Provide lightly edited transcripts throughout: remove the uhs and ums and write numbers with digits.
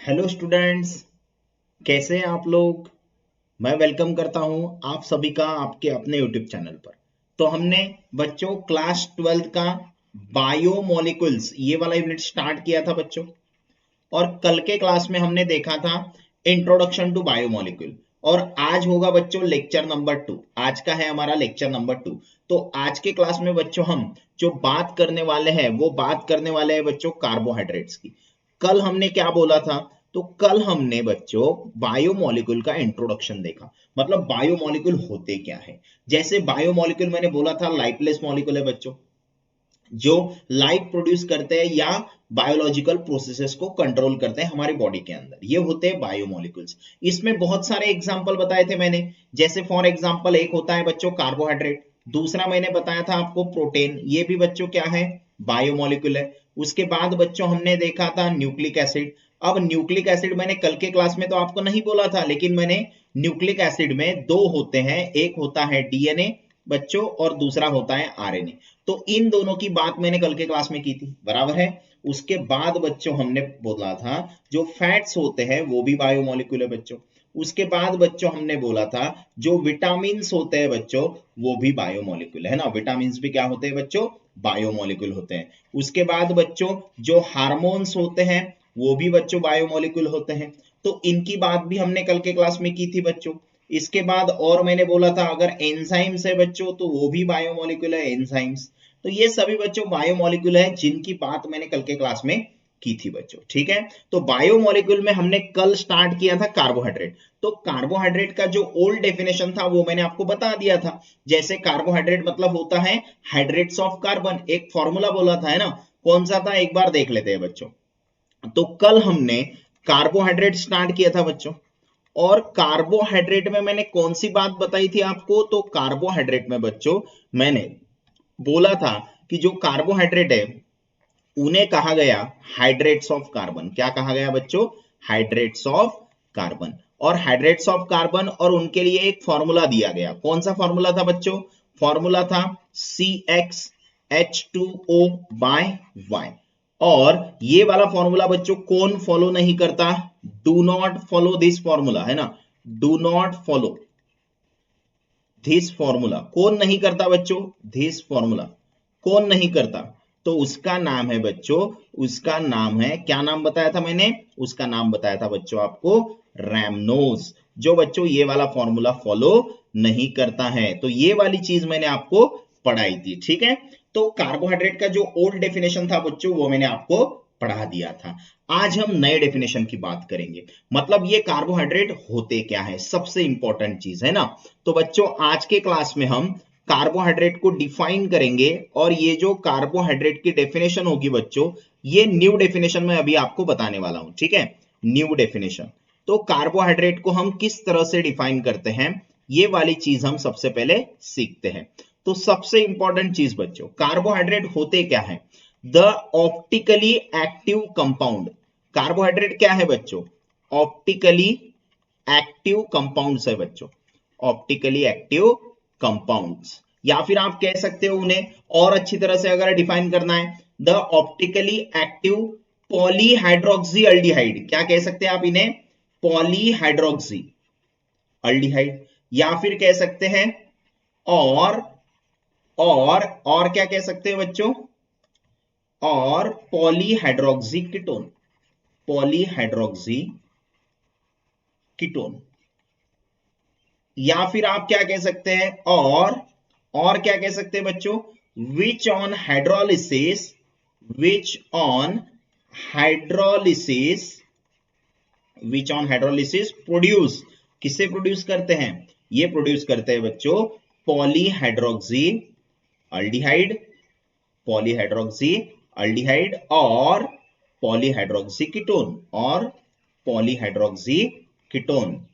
Hello students, कैसे हैं आप लोग। मैं वेलकम करता हूं आप सभी का आपके अपने यूट्यूब चैनल पर। तो हमने बच्चों क्लास 12 का बायोमोलिकुल्स ये वाला यूनिट स्टार्ट किया था बच्चों, और कल के क्लास में हमने देखा था इंट्रोडक्शन टू बायोमोलिक्यूल। और आज होगा बच्चों लेक्चर नंबर 2। आज का है हमारा लेक्चर नंबर 2। तो आज के क्लास में बच्चों हम जो बात करने वाले हैं वो बात करने वाले हैं बच्चों कार्बोहाइड्रेट्स की। कल हमने क्या बोला था? तो कल हमने बच्चों बायोमोलिक्यूल का इंट्रोडक्शन देखा, मतलब बायोमोलिक्यूल होते क्या है। जैसे बायोमोलिक्यूल मैंने बोला था लाइफलेस मॉलिक्यूल है बच्चों, जो लाइफ प्रोड्यूस करते हैं या बायोलॉजिकल प्रोसेसेस को कंट्रोल करते हैं हमारी बॉडी के अंदर, ये होते हैं बायोमोलिक्यूल्स। इसमें बहुत सारे एग्जांपल बताए थे मैंने। जैसे फॉर एग्जांपल एक होता है बच्चों कार्बोहाइड्रेट, दूसरा मैंने बताया था आपको प्रोटीन, ये भी बच्चों क्या है, बायोमोलिक्यूल है। उसके बाद बच्चों हमने देखा था न्यूक्लिक एसिड। अब न्यूक्लिक एसिड मैंने कल के क्लास में तो आपको नहीं बोला था, लेकिन मैंने न्यूक्लिक एसिड में दो होते हैं, एक होता है डीएनए बच्चों और दूसरा होता है आरएनए। तो इन दोनों की बात मैंने कल के क्लास में की थी, बराबर है। उसके बाद बच्चों हमने बोला था जो फैट्स होते हैं वो भी बायोमोलिक्यूल है बच्चों। उसके बाद बच्चों हमने बोला था जो विटामिन होते हैं बच्चों वो भी बायोमोलिक्यूल है ना, विटामिन भी क्या होते हैं बच्चों, बायोमोलिक्यूल होते हैं। उसके बाद बच्चों जो हार्मोन्स होते हैं वो भी बच्चों बायोमोलिक्यूल होते हैं। तो इनकी बात भी हमने कल के क्लास में की थी बच्चों। इसके बाद और मैंने बोला था अगर एंजाइम्स है बच्चों तो वो भी बायोमोलिक्यूल है, एंजाइम्स। तो ये सभी बच्चों बायोमोलिक्यूल है जिनकी बात मैंने कल के क्लास में की थी बच्चों, ठीक है। तो बायोमोलिक्यूल में हमने कल स्टार्ट किया था कार्बोहाइड्रेट। तो कार्बोहाइड्रेट का जो ओल्ड डेफिनेशन था वो मैंने आपको बता दिया था। जैसे कार्बोहाइड्रेट मतलब होता है हाइड्रेट्स ऑफ कार्बन, एक फॉर्मूला बोला था है ना, कौन सा था एक बार देख लेते हैं बच्चों। तो कल हमने कार्बोहाइड्रेट स्टार्ट किया था बच्चों, और कार्बोहाइड्रेट में मैंने कौन सी बात बताई थी आपको? तो कार्बोहाइड्रेट में बच्चों मैंने बोला था कि जो कार्बोहाइड्रेट है उन्हें कहा गया हाइड्रेट्स ऑफ कार्बन। क्या कहा गया बच्चों? Hydrates of carbon. और हाइड्रेट्स ऑफ कार्बन और उनके लिए एक फॉर्मूला दिया गया। कौन सा फॉर्मूला था बच्चों? फॉर्मूला था CxH2O बाय Y। और ये वाला फॉर्मूला बच्चों कौन फॉलो नहीं करता? Do not follow this formula, है ना, do not follow this formula. कौन नहीं करता बच्चों? धिस फॉर्मूला कौन नहीं करता? तो उसका नाम है बच्चों, उसका नाम है, क्या नाम बताया था मैंने? उसका नाम बताया था बच्चों आपको रैमनोज, जो बच्चों ये वाला फॉर्मूला फॉलो नहीं करता है। तो ये वाली चीज मैंने आपको पढ़ाई थी, ठीक है। तो कार्बोहाइड्रेट का जो ओल्ड डेफिनेशन था बच्चों वो मैंने आपको पढ़ा दिया था। आज हम नए डेफिनेशन की बात करेंगे, मतलब ये कार्बोहाइड्रेट होते क्या है, सबसे इंपॉर्टेंट चीज है ना। तो बच्चों आज के क्लास में हम कार्बोहाइड्रेट को डिफाइन करेंगे, और ये जो कार्बोहाइड्रेट की डेफिनेशन होगी बच्चों, ये न्यू डेफिनेशन में अभी आपको बताने वाला हूं, ठीक है, न्यू डेफिनेशन। तो कार्बोहाइड्रेट को हम किस तरह से डिफाइन करते हैं ये वाली चीज हम सबसे पहले सीखते हैं। तो सबसे इंपॉर्टेंट चीज बच्चों, कार्बोहाइड्रेट होते क्या है? The optically active compound. Carbohydrate क्या है बच्चों? ऑप्टिकली एक्टिव कंपाउंड्स है बच्चों, ऑप्टिकली एक्टिव कंपाउंड्स। या फिर आप कह सकते हो उन्हें और अच्छी तरह से अगर डिफाइन करना है, the optically active polyhydroxy aldehyde. क्या कह सकते हैं आप इन्हें? Polyhydroxy aldehyde. या फिर कह सकते हैं और क्या कह सकते हैं बच्चों? और पॉलीहाइड्रोक्सी कीटोन, पॉलीहाइड्रोक्सी कीटोन। या फिर आप क्या कह सकते हैं? और क्या कह सकते हैं बच्चों? Which on hydrolysis, which on hydrolysis, which on hydrolysis produce. किससे प्रोड्यूस करते हैं? ये प्रोड्यूस करते हैं बच्चों पॉलीहाइड्रोक्सी अल्डिहाइड, पॉलीहाइड्रोक्सी अल्डिहाइड और पॉलीहाइड्रोक्सी कीटोन, और पॉलीहाइड्रोक्सी कीटोन।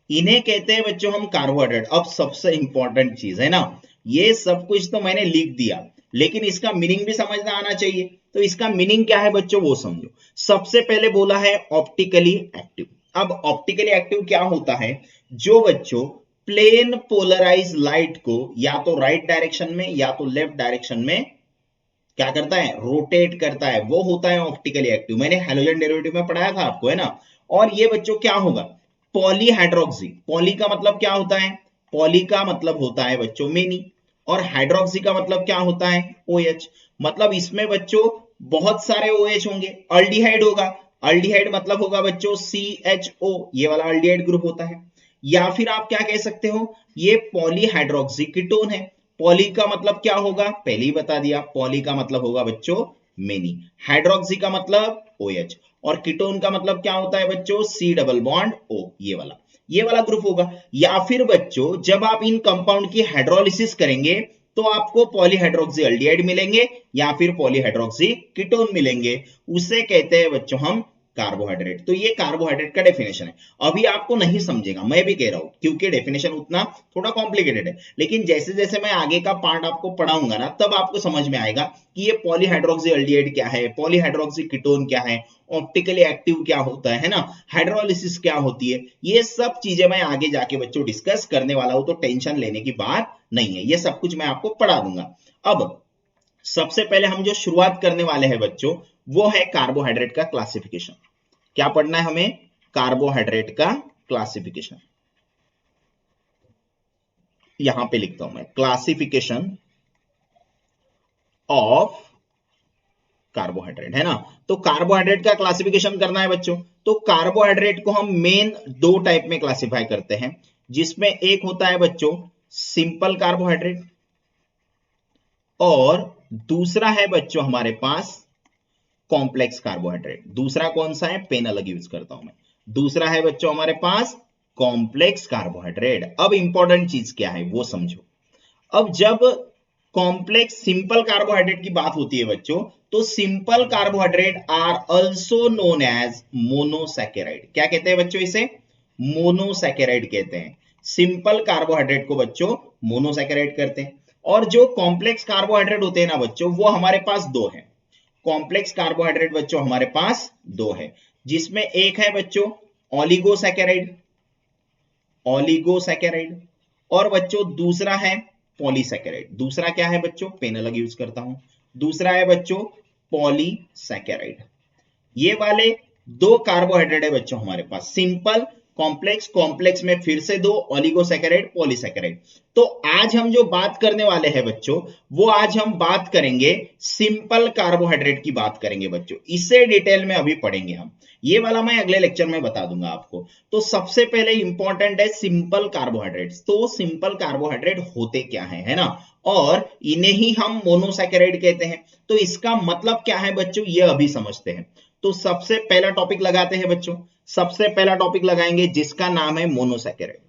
इन्हें कहते हैं बच्चों हम कार्बोहाइड्रेट। अब सबसे इंपॉर्टेंट चीज है ना, ये सब कुछ तो मैंने लिख दिया, लेकिन इसका मीनिंग भी समझना आना चाहिए। तो इसका मीनिंग क्या है बच्चों वो समझो। सबसे पहले बोला है ऑप्टिकली एक्टिव। अब ऑप्टिकली एक्टिव क्या होता है? जो बच्चों प्लेन पोलराइज लाइट को या तो राइट डायरेक्शन में या तो लेफ्ट डायरेक्शन में क्या करता है, रोटेट करता है, वो होता है ऑप्टिकली एक्टिव। मैंने हैलोजन डेरिवेटिव में पढ़ाया था आपको, है ना। और ये बच्चों क्या होगा, पॉलीहाइड्रोक्सी। पॉली का मतलब क्या होता है, पॉली का मतलब होता है बच्चों मेनी, और हाइड्रोक्सी का मतलब क्या होता है, OH। मतलब इसमें बच्चों बहुत सारे OH होंगे। अल्डिहाइड होगा, अल्डिहाइड मतलब होगा बच्चों CHO, ये वाला अल्डिहाइड ग्रुप होता है। या फिर आप क्या कह सकते हो, ये पॉलीहाइड्रोक्सी कीटोन है। पॉली का मतलब क्या होगा, पहले ही बता दिया, पॉली का मतलब होगा बच्चों मेनी, हाइड्रोक्सी का मतलब OH, और कीटोन का मतलब क्या होता है बच्चों, C डबल बॉन्ड O, ये वाला ग्रुप होगा। या फिर बच्चों जब आप इन कंपाउंड की हाइड्रोलिसिस करेंगे तो आपको पॉलीहाइड्रोक्सी अल्डिहाइड मिलेंगे या फिर पॉलीहाइड्रोक्सी कीटोन मिलेंगे, उसे कहते हैं बच्चों हम कार्बोहाइड्रेट। तो ये कार्बोहाइड्रेट का डेफिनेशन है। अभी आपको नहीं समझेगा, मैं भी कह रहा हूं, क्योंकि डेफिनेशन उतना थोड़ा कॉम्प्लिकेटेड है, लेकिन जैसे जैसे मैं आगे का पार्ट आपको पढ़ाऊंगा ना, तब आपको समझ में आएगा कि ये पॉलीहाइड्रोक्सी अल्डिहाइड क्या है, पॉलीहाइड्रोक्सी कीटोन क्या है, ऑप्टिकली एक्टिव क्या होता है ना, हाइड्रोलिसिस क्या होती है, ये सब चीजें मैं आगे जाके बच्चों डिस्कस करने वाला हूं, तो टेंशन लेने की बात नहीं है, ये सब कुछ मैं आपको पढ़ा दूंगा। अब सबसे पहले हम जो शुरुआत करने वाले हैं बच्चों, वो है कार्बोहाइड्रेट का क्लासिफिकेशन। क्या पढ़ना है हमें, कार्बोहाइड्रेट का क्लासिफिकेशन। यहां पे लिखता हूं मैं, क्लासिफिकेशन ऑफ कार्बोहाइड्रेट, है ना। तो कार्बोहाइड्रेट का क्लासिफिकेशन करना है बच्चों। तो कार्बोहाइड्रेट को हम मेन दो टाइप में क्लासिफाई करते हैं, जिसमें एक होता है बच्चों सिंपल कार्बोहाइड्रेट, और दूसरा है बच्चों हमारे पास कॉम्प्लेक्स कार्बोहाइड्रेट। दूसरा कौन सा है, पेन अलग यूज करता हूं मैं। दूसरा है बच्चों हमारे पास कॉम्प्लेक्स कार्बोहाइड्रेट। अब इंपॉर्टेंट चीज क्या है वो समझो। अब जब कॉम्प्लेक्स सिंपल कार्बोहाइड्रेट की बात होती है बच्चों, तो simple carbohydrate are also known as monosaccharide. क्या कहते हैं बच्चों इसे, मोनोसैकेराइड कहते हैं। सिंपल कार्बोहाइड्रेट को बच्चों मोनोसैकेराइड करते हैं। और जो कॉम्प्लेक्स कार्बोहाइड्रेट होते हैं ना बच्चों, वो हमारे पास दो है। कॉम्प्लेक्स कार्बोहाइड्रेट बच्चों हमारे पास दो है, जिसमें एक है बच्चों ऑलिगोसैकेराइड, ऑलिगोसैकेराइड, और बच्चों दूसरा है पॉलीसैकेराइड। दूसरा क्या है बच्चों, पेन अलग यूज करता हूं, दूसरा है बच्चों पॉलीसैकेराइड। ये वाले दो कार्बोहाइड्रेट है बच्चों हमारे पास, सिंपल कॉम्प्लेक्स, कॉम्प्लेक्स में फिर से दो, ओलिगोसैकेराइड पॉलीसैकेराइड। तो आज हम जो बात करने वाले हैं बच्चों, वो आज हम बात करेंगे सिंपल कार्बोहाइड्रेट की बात करेंगे बच्चों। इसे डिटेल में अभी पढ़ेंगे हम, ये वाला मैं अगले लेक्चर में बता दूंगा आपको। तो सबसे पहले इंपॉर्टेंट है सिंपल कार्बोहाइड्रेट्स। तो सिंपल कार्बोहाइड्रेट होते क्या है ना, और इन्हें ही हम मोनोसैकेराइड कहते हैं। तो इसका मतलब क्या है बच्चों, ये अभी समझते हैं। तो सबसे पहला टॉपिक लगाते हैं बच्चों, सबसे पहला टॉपिक लगाएंगे जिसका नाम है मोनोसैकेराइड।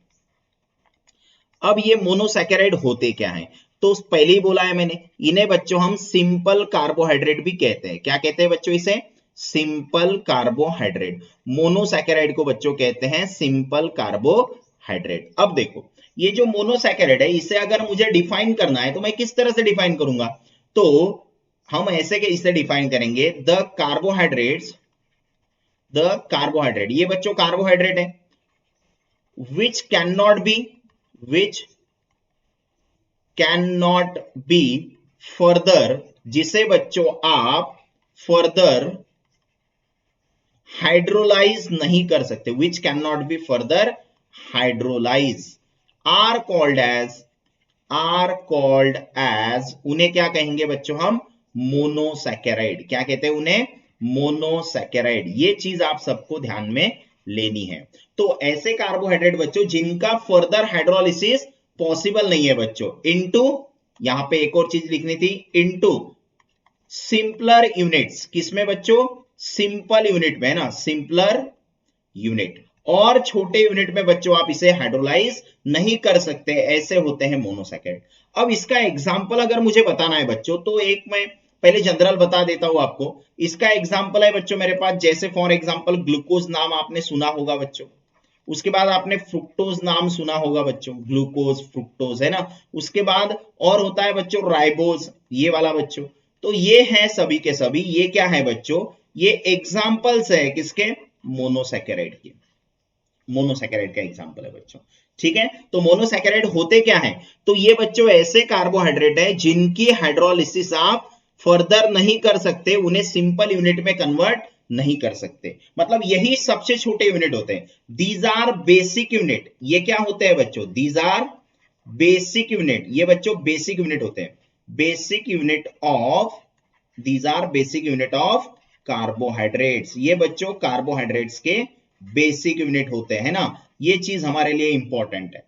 अब ये मोनोसैकेराइड होते क्या हैं, तो पहले ही बोला है मैंने, इन्हें बच्चों हम सिंपल कार्बोहाइड्रेट भी कहते हैं। क्या कहते हैं बच्चों इसे, सिंपल कार्बोहाइड्रेट। मोनोसैकेराइड को बच्चों कहते हैं सिंपल कार्बोहाइड्रेट। अब देखो, ये जो मोनोसैकेराइड है, इसे अगर मुझे डिफाइन करना है तो मैं किस तरह से डिफाइन करूंगा, तो हम ऐसे के इसे डिफाइन करेंगे, द कार्बोहाइड्रेट्स, द कार्बोहाइड्रेट, ये बच्चों कार्बोहाइड्रेट है, which cannot be, which cannot be further, जिसे बच्चों आप फर्दर हाइड्रोलाइज नहीं कर सकते, which cannot be further hydrolyse, are called as, are called as, उन्हें क्या कहेंगे बच्चों हम, मोनोसैकेराइड। क्या कहते हैं उन्हें, मोनोसैकेराइड। ये चीज आप सबको ध्यान में लेनी है। तो ऐसे कार्बोहाइड्रेट बच्चों जिनका फर्दर हाइड्रोलिसिस पॉसिबल नहीं है बच्चों, इनटू, यहां पे एक और चीज लिखनी थी, इनटू सिंपलर यूनिट्स। किसमें बच्चों, सिंपल यूनिट में, है ना, सिंपलर यूनिट। और छोटे यूनिट में बच्चों आप इसे हाइड्रोलाइज नहीं कर सकते, ऐसे होते हैं मोनोसैकेराइड। अब इसका एग्जांपल अगर मुझे बताना है बच्चों, तो एक मैं पहले जनरल बता देता हूं आपको। इसका एग्जांपल है बच्चों मेरे पास, जैसे फॉर एग्जांपल ग्लूकोज नाम आपने सुना होगा बच्चों, उसके बाद आपने फ्रुक्टोज नाम सुना होगा बच्चों, ग्लूकोज फ्रुक्टोज, है ना। उसके बाद और होता है बच्चों राइबोज, ये वाला बच्चों। तो ये है सभी के सभी, ये क्या है बच्चों, ये एग्जाम्पल्स है किसके, मोनोसैकेराइड के। मोनोसैकेराइड का एग्जांपल है बच्चों, ठीक है। तो मोनोसैकेराइड होते क्या है, तो ये बच्चों ऐसे कार्बोहाइड्रेट है जिनकी हाइड्रोलिसिस आप फर्दर नहीं कर सकते, उन्हें सिंपल यूनिट में कन्वर्ट नहीं कर सकते। मतलब यही सबसे छोटे यूनिट होते हैं। These are basic unit. ये क्या होते हैं बच्चों? These are basic unit. ये बच्चों बेसिक यूनिट होते हैं। Basic unit of, these are basic unit of carbohydrates. ये बच्चों कार्बोहाइड्रेट्स के बेसिक यूनिट होते हैं ना। ये चीज हमारे लिए इंपॉर्टेंट है।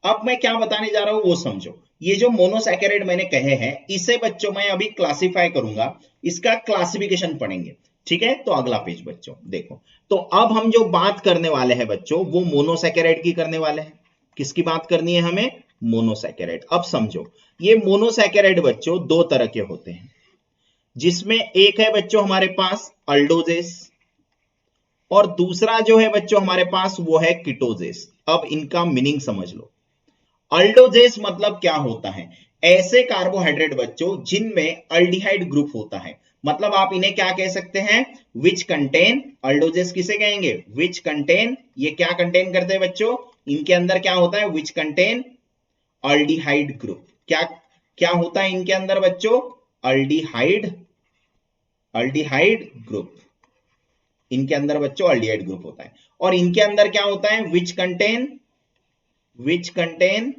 अब मैं क्या बताने जा रहा हूं वो समझो। ये जो मोनोसैकेराइड मैंने कहे हैं, इसे बच्चों मैं अभी क्लासिफाई करूंगा, इसका क्लासिफिकेशन पढ़ेंगे। ठीक है, तो अगला पेज बच्चों देखो। तो अब हम जो बात करने वाले हैं बच्चों, वो मोनोसैकेराइड की करने वाले हैं। किसकी बात करनी है हमें? मोनोसैकेराइड। अब समझो, ये मोनोसैकेराइड बच्चों दो तरह के होते हैं, जिसमें एक है बच्चों हमारे पास अल्डोजेस, और दूसरा जो है बच्चों हमारे पास वो है कीटोजेस। अब इनका मीनिंग समझ लो। अल्डोजेस मतलब क्या होता है? ऐसे कार्बोहाइड्रेट बच्चों जिनमें अल्डिहाइड ग्रुप होता है। मतलब आप इन्हें क्या कह सकते हैं? विच कंटेन, अल्डोजेस किसे कहेंगे? Which contain. ये क्या कंटेन करते हैं बच्चों? इनके अंदर क्या होता है? Which contain aldehyde group. क्या क्या होता है इनके अंदर बच्चों? Aldehyde, aldehyde group. इनके अंदर बच्चों अल्डिहाइड ग्रुप होता है। और इनके अंदर क्या होता है? Which contain, which contain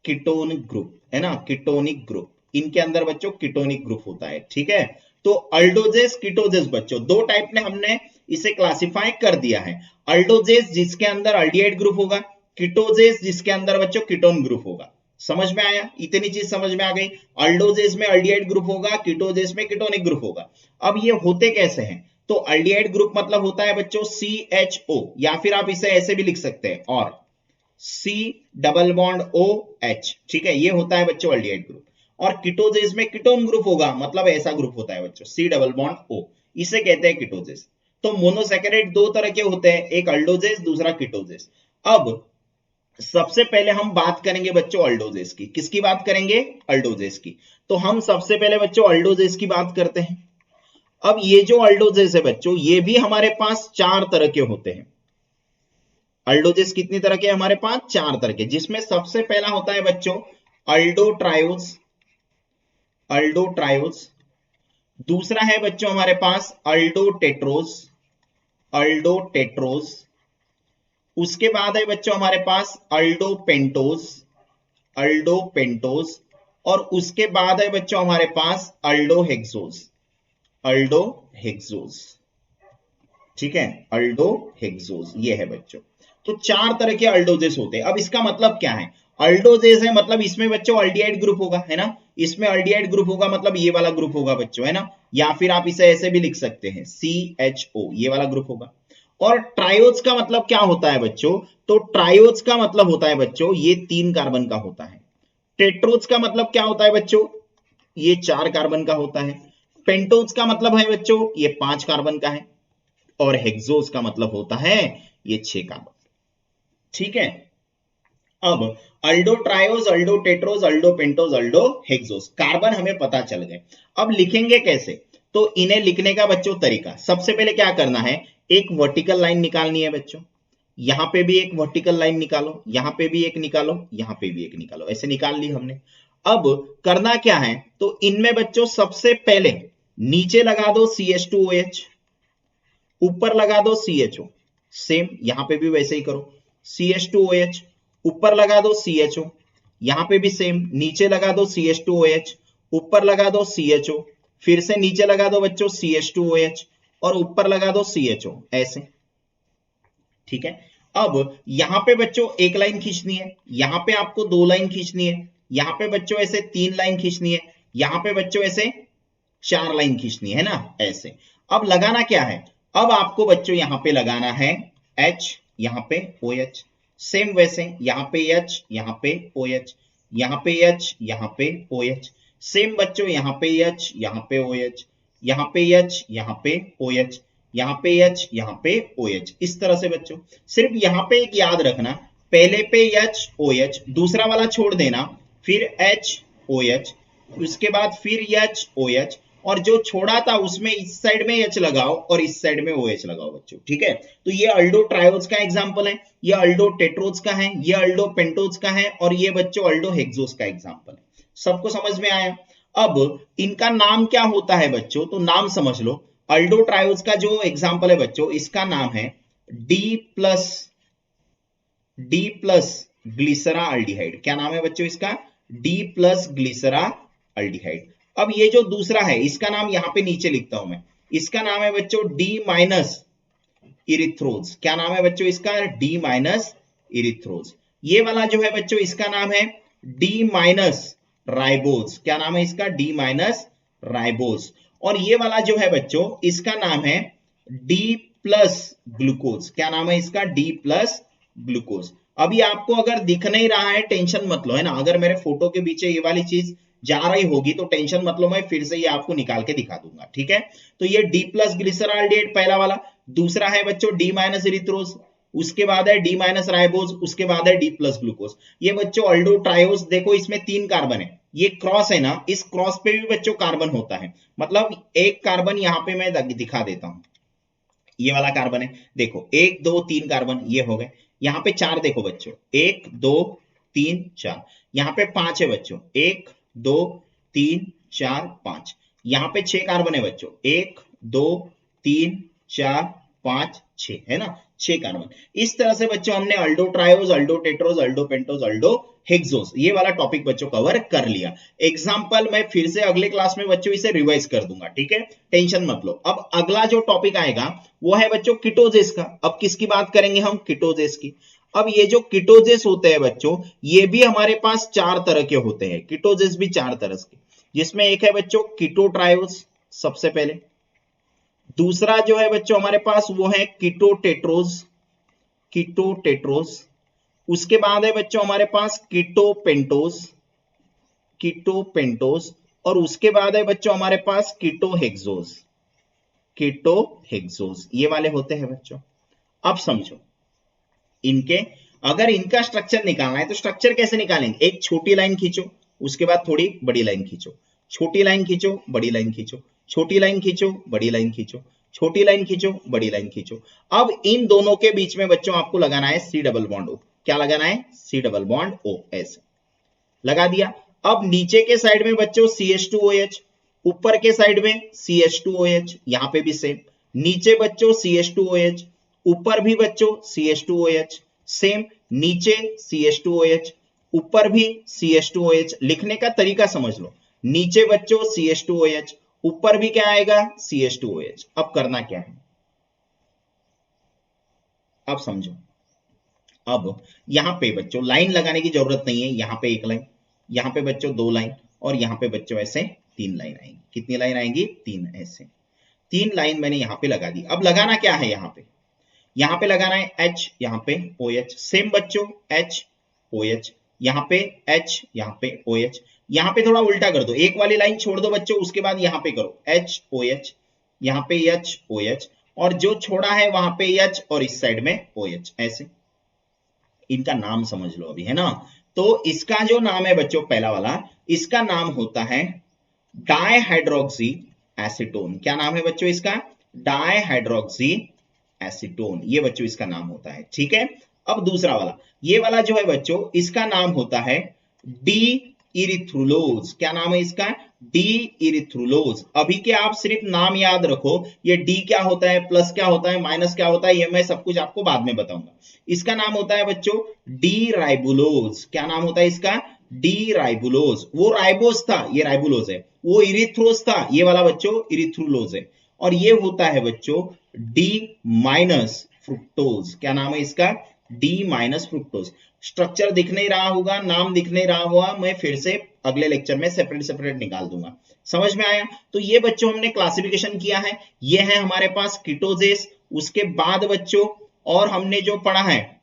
ketonic group, है ना, कीटोनिक ग्रुप। इनके अंदर बच्चों कीटोनिक ग्रुप होता है। ठीक है, तो अल्डोजेस कीटोजेस बच्चों दो टाइप में हमने इसे क्लासिफाई कर दिया है। अल्डोजेस जिसके अंदर अल्डिहाइड ग्रुप होगा, कीटोजेस जिसके अंदर बच्चों कीटोन ग्रुप होगा। समझ में आया? इतनी चीज समझ में आ गई। अल्डोजेस में अल्डिहाइड ग्रुप होगा, कीटोजेस में कीटोनिक ग्रुप होगा। अब ये होते कैसे हैं? तो अल्डिहाइड ग्रुप मतलब होता है बच्चों CHO, या फिर आप इसे ऐसे भी लिख सकते हैं, और C डबल बॉन्ड OH। ठीक है, ये होता है बच्चों अल्डिहाइड ग्रुप। और कीटोजेस में कीटोन ग्रुप होगा, मतलब ऐसा ग्रुप होता है बच्चों C डबल बॉन्ड O, इसे कहते हैं कीटोजेस। तो मोनोसैकेराइड दो तरह के होते हैं, एक अल्डोजेस, दूसरा कीटोजेस। अब सबसे पहले हम बात करेंगे बच्चों अल्डोजेस की। किसकी बात करेंगे? अल्डोजेस की। तो हम सबसे पहले बच्चों अल्डोजेस की बात करते हैं। अब ये जो अल्डोजेस है बच्चों, ये भी हमारे पास चार तरह के होते हैं। अल्डोजेस कितनी तरह के? हमारे पास चार तरह के, जिसमें सबसे पहला होता है बच्चों अल्डोट्रायोज, अल्डोट्रायोज। दूसरा है बच्चों हमारे पास अल्डोटेट्रोज, अल्डोटेट्रोज। उसके बाद है बच्चों हमारे पास अल्डोपेंटोज, अल्डोपेंटोज। और उसके बाद है बच्चों हमारे पास अल्डोहेक्सोज, अल्डोहेक्सोज। ठीक है, अल्डोहेक्सोज ये है बच्चों। तो चार तरह के अल्डोजेस होते हैं। अब इसका मतलब क्या है? अल्डोजेस है मतलब इसमें बच्चों अल्डिहाइड ग्रुप होगा, है ना। इसमें अल्डिहाइड ग्रुप होगा मतलब ये वाला ग्रुप होगा बच्चों, है ना। या फिर आप इसे ऐसे भी लिख सकते हैं CHO, ये वाला ग्रुप होगा। और ट्रायोज का मतलब क्या होता है बच्चों? तो ट्रायोज का मतलब होता है बच्चों ये 3 कार्बन का होता है। टेट्रोज का मतलब क्या होता है बच्चों? ये 4 कार्बन का होता है। पेंटोज का मतलब है बच्चों ये 5 कार्बन का है। और हेक्सोज का मतलब होता है ये 6 कार्बन। ठीक है, अब अल्डोट्रायोज, अल्डोटेट्रोज, अल्डोपेंटोज, अल्डोहेक्सोज कार्बन हमें पता चल गए। अब लिखेंगे कैसे? तो इन्हें लिखने का बच्चों तरीका, सबसे पहले क्या करना है? एक वर्टिकल लाइन निकालनी है बच्चों। यहां पे भी एक वर्टिकल लाइन निकालो, यहां पे भी एक निकालो, यहां पे भी एक निकालो, ऐसे निकाल ली हमने। अब करना क्या है? तो इनमें बच्चों सबसे पहले नीचे लगा दो CH2OH, ऊपर लगा दो CHO। सेम यहां पे भी वैसे ही करो, CH2OH, ऊपर लगा दो CHO। यहां पे भी सेम, नीचे लगा दो CH2OH, ऊपर लगा दो CHO, फिर से नीचे लगा दो बच्चों CH2OH, और ऊपर लगा दो CHO, ऐसे। ठीक है, अब यहां पे बच्चों एक लाइन खींचनी है, यहां पे आपको 2 लाइन खींचनी है, यहां पे बच्चों ऐसे 3 लाइन खींचनी है, यहां पे बच्चों ऐसे 4 लाइन खींचनी है ना, ऐसे। अब लगाना क्या है? अब आपको बच्चों यहां पे लगाना है H, यहां पे OH। सेम वैसे यहां पे H, यहां पे OH, यहां पे H, यहां पे OH। सेम बच्चों यहां पे H, यहां पे OH, यहां पे H, यहां पे OH, यहां पे H, यहां पे OH। इस तरह से बच्चों सिर्फ यहां पे एक याद रखना, पहले पे H OH, दूसरा वाला छोड़ देना, फिर H OH, उसके बाद फिर H OH, और जो छोड़ा था उसमें इस साइड में H लगाओ और इस साइड में OH लगाओ बच्चों। ठीक है, तो ये अल्डो ट्रायोज का एग्जांपल है, ये अल्डो टेट्रोज का है, ये अल्डो पेंटोज का है, और ये बच्चों अल्डो हेक्सोज का एग्जांपल है। सबको समझ में आया? अब इनका नाम क्या होता है बच्चों, तो नाम समझ लो। अल्डो ट्रायोज का जो एग्जाम्पल है बच्चों, इसका नाम है डी प्लस ग्लिसरा अल्डिहाइड। क्या नाम है बच्चों इसका, डी प्लस ग्लिसरा अल्डिहाइड। अब ये जो दूसरा है इसका नाम यहां पे नीचे लिखता हूं मैं, इसका नाम है बच्चों डी माइनस इरिथ्रोज। क्या नाम है बच्चों इसका, डी माइनस इरिथ्रोज। ये वाला जो है बच्चों इसका नाम है डी माइनस राइबोज। क्या नाम है इसका, डी माइनस राइबोज। और ये वाला जो है बच्चों इसका नाम है डी प्लस ग्लूकोज। क्या नाम है इसका, डी प्लस ग्लूकोज। अभी आपको अगर दिख नहीं रहा है टेंशन मत लो, है ना। अगर मेरे फोटो के पीछे ये वाली चीज जा रही होगी तो टेंशन मत लो, मैं फिर से ये आपको निकाल के दिखा दूंगा, ठीक है। तो ये डी प्लस ग्लिसरॉल्डिहाइड पहला वाला, दूसरा है बच्चों डी माइनस इरिथ्रोज, उसके बाद है डी माइनस राइबोज, उसके बाद है डी प्लस ग्लूकोज। ये बच्चों अल्डो ट्रायोज, देखो इसमें 3 कार्बन है, ये क्रॉस है ना, इस क्रॉस पे भी बच्चों कार्बन होता है। मतलब एक कार्बन यहां पे मैं दिखा देता हूं, ये वाला कार्बन है, देखो 1 2 3 कार्बन ये हो गए। यहाँ पे 4 देखो बच्चों, 1 2 3 4। यहाँ पे 5 है बच्चों, 1 2 3 4 5। यहाँ पे 6 कार्बन है बच्चों, 1 2 3 4 5 6, है ना, 6 कार्बन। इस तरह से बच्चों हमने अल्डो ट्रायोज, अल्डो टेट्रोज, अल्डो पेंटोज, अल्डो हेक्सोस, ये वाला टॉपिक बच्चों कवर कर लिया। एग्जाम्पल मैं फिर से अगले क्लास में बच्चों इसे रिवाइज कर दूंगा, ठीक है, टेंशन मत लो। अब अगला जो टॉपिक आएगा वो है बच्चों कीटोजेस का। अब किसकी बात करेंगे हम, कीटोजेस की। अब ये जो कीटोजेस होते हैं बच्चों, ये भी हमारे पास 4 तरह के होते हैं, कीटोजेस भी 4 तरह के, जिसमें एक है बच्चों कीटो ट्रायोज सबसे पहले, दूसरा जो है बच्चों हमारे पास वो है कीटो टेट्रोज, कीटो टेट्रोज। उसके बाद है बच्चों हमारे पास कीटो पेंटोज, कीटो पेंटोज। और उसके बाद है बच्चों हमारे पास कीटो हेक्सोज, कीटो हेक्सोज, ये वाले होते हैं बच्चों। अब समझो इनके, अगर इनका स्ट्रक्चर निकालना है तो स्ट्रक्चर कैसे निकालेंगे, एक छोटी लाइन खींचो, उसके बाद थोड़ी बड़ी लाइन खींचो, छोटी लाइन खींचो, बड़ी लाइन खींचो, छोटी लाइन खींचो, बड़ी लाइन खींचो, छोटी लाइन खींचो, बड़ी लाइन खींचो। अब इन दोनों के बीच में बच्चों आपको लगाना है सी डबल बॉन्ड ओ। क्या लगाना है, सी डबल बॉन्ड ओ, ऐसे लगा दिया। अब नीचे के साइड में बच्चों CH2OH, ऊपर के साइड में CH2OH, यहां पे भी सेम, नीचे बच्चों CH2OH, ऊपर भी बच्चों CH2OH, सेम नीचे CH2OH, ऊपर भी CH2OH। लिखने का तरीका समझ लो, नीचे बच्चों CH2OH, ऊपर भी क्या आएगा, CH2OH। अब करना क्या है, अब समझो। अब यहां पे बच्चों लाइन लगाने की जरूरत नहीं है, यहां पे एक लाइन, यहां पे बच्चों 2 लाइन, और यहां पे बच्चों ऐसे 3 लाइन आएंगी। कितनी लाइन आएंगी, 3, ऐसे 3 लाइन मैंने यहां पे लगा दी। अब लगाना क्या है, यहां पे लगाना है H, यहां पे OH, सेम बच्चों H OH, यहां पे H, यहां पे OH। यहां पे थोड़ा उल्टा कर दो, एक वाली लाइन छोड़ दो बच्चों, उसके बाद यहां पे करो H OH, यहां पे H OH, और जो छोड़ा है वहां पे H, और इस साइड में OH, ऐसे। इनका नाम समझ लो अभी, है ना। तो इसका जो नाम है बच्चों पहला वाला, इसका नाम होता है डायहाइड्रोक्सी एसीटोन। क्या नाम है बच्चों इसका, डायहाइड्रोक्सी एसीटोन, ये बच्चों इसका नाम होता है, ठीक है। अब दूसरा वाला, ये वाला जो है बच्चों इसका नाम होता है डी इरिथ्रुलोज। क्या नाम है इसका, डी इरिथ्रुलोज। अभी के आप सिर्फ नाम याद रखो, ये डी क्या होता है, प्लस क्या होता है, माइनस क्या होता है, ये मैं सब कुछ आपको बाद में बताऊंगा। इसका नाम होता है बच्चों डी राइबुलोज। क्या नाम होता है इसका, डी राइबुलोज। वो राइबोज था, ये राइबुलोज है, वो इरिथ्रोज था, ये वाला बच्चों इरिथ्रुलोज है। और ये होता है बच्चों डी माइनस फ्रुक्टोज। क्या नाम है इसका, डी माइनस फ्रुक्टोज। स्ट्रक्चर दिख नहीं रहा होगा, नाम दिख नहीं रहा होगा, मैं फिर से अगले लेक्चर में सेपरेट सेपरेट निकाल दूंगा। समझ में आया। तो ये बच्चों हमने क्लासिफिकेशन किया है, ये है हमारे पास कीटोजेस। उसके बाद बच्चों और हमने जो पढ़ा है,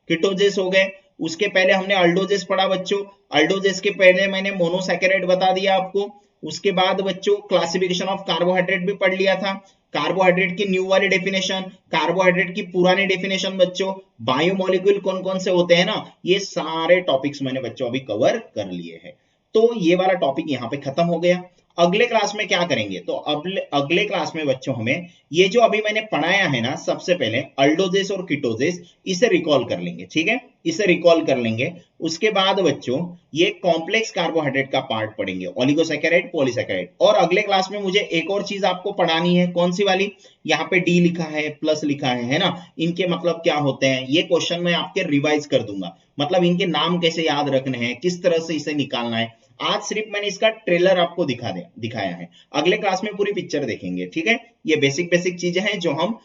कीटोजेस हो गए, उसके पहले हमने अल्डोजेस पढ़ा बच्चों। अल्डोजेस के पहले मैंने मोनोसैकेराइड बता दिया आपको। उसके बाद बच्चों क्लासिफिकेशन ऑफ कार्बोहाइड्रेट भी पढ़ लिया था, कार्बोहाइड्रेट की न्यू वाली डेफिनेशन, कार्बोहाइड्रेट की पुरानी डेफिनेशन बच्चों, बायोमोलिक्यूल कौन कौन से होते हैं ना, ये सारे टॉपिक्स मैंने बच्चों अभी कवर कर लिए हैं। तो ये वाला टॉपिक यहाँ पे खत्म हो गया। अगले क्लास में क्या करेंगे, तो अगले क्लास में बच्चों हमें ये जो अभी मैंने पढ़ाया है ना, सबसे पहले अल्डोजेस और कीटोजेस, इसे रिकॉल कर लेंगे, ठीक है, इसे रिकॉल कर लेंगे। उसके बाद बच्चों ये कॉम्प्लेक्स कार्बोहाइड्रेट का पार्ट पढ़ेंगे, ओलिगोसैकेराइड, पॉलीसैकेराइड। और अगले क्लास में मुझे एक और चीज आपको पढ़ानी है, कौन सी वाली, यहाँ पे डी लिखा है, प्लस लिखा है ना, इनके मतलब क्या होते हैं, ये क्वेश्चन मैं आपके रिवाइज कर दूंगा, मतलब इनके नाम कैसे याद रखने हैं, किस तरह से इसे निकालना है। आज सिर्फ मैंने इसका ट्रेलर आपको दिखाया है, अगले क्लास में पूरी पिक्चर देखेंगे, ठीक है। ये बेसिक बेसिक चीजें हैं जो हम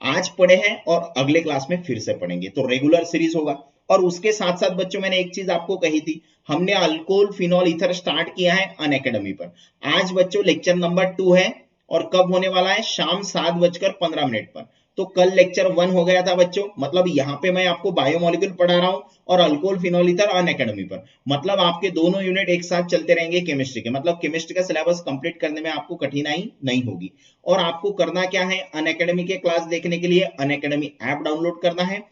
आज पढ़े हैं और अगले क्लास में फिर से पढ़ेंगे, तो रेगुलर सीरीज होगा। और उसके साथ साथ बच्चों मैंने एक चीज आपको कही थी, हमने अल्कोहल फिनॉल ईथर स्टार्ट किया है अनअकैडमी पर। आज बच्चों लेक्चर नंबर 2 है और कब होने वाला है, शाम 7:15 पर। तो कल लेक्चर 1 हो गया था बच्चों, मतलब यहाँ पे मैं आपको बायोमोलिक्यूल पढ़ा रहा हूँ और अल्कोहल फिनॉल ईथर अनअकैडमी पर, मतलब आपके दोनों यूनिट एक साथ चलते रहेंगे केमिस्ट्री के, मतलब केमिस्ट्री का सिलेबस कंप्लीट करने में आपको कठिनाई नहीं होगी। और आपको करना क्या है, अनअकैडमी के क्लास देखने के लिए अनअकैडमी ऐप डाउनलोड करना है।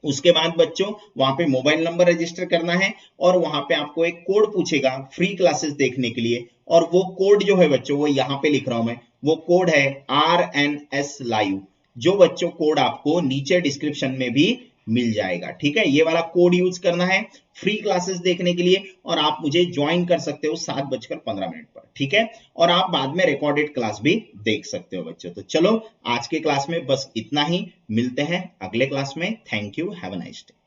उसके बाद बच्चों वहां पे मोबाइल नंबर रजिस्टर करना है और वहां पे आपको एक कोड पूछेगा फ्री क्लासेस देखने के लिए, और वो कोड जो है बच्चों वो यहाँ पे लिख रहा हूं मैं, वो कोड है RNS लाइव, जो बच्चों कोड आपको नीचे डिस्क्रिप्शन में भी मिल जाएगा, ठीक है। ये वाला कोड यूज करना है फ्री क्लासेस देखने के लिए, और आप मुझे ज्वाइन कर सकते हो 7:15 पर, ठीक है। और आप बाद में रिकॉर्डेड क्लास भी देख सकते हो बच्चों। तो चलो आज के क्लास में बस इतना ही, मिलते हैं अगले क्लास में। Thank you, have a nice day.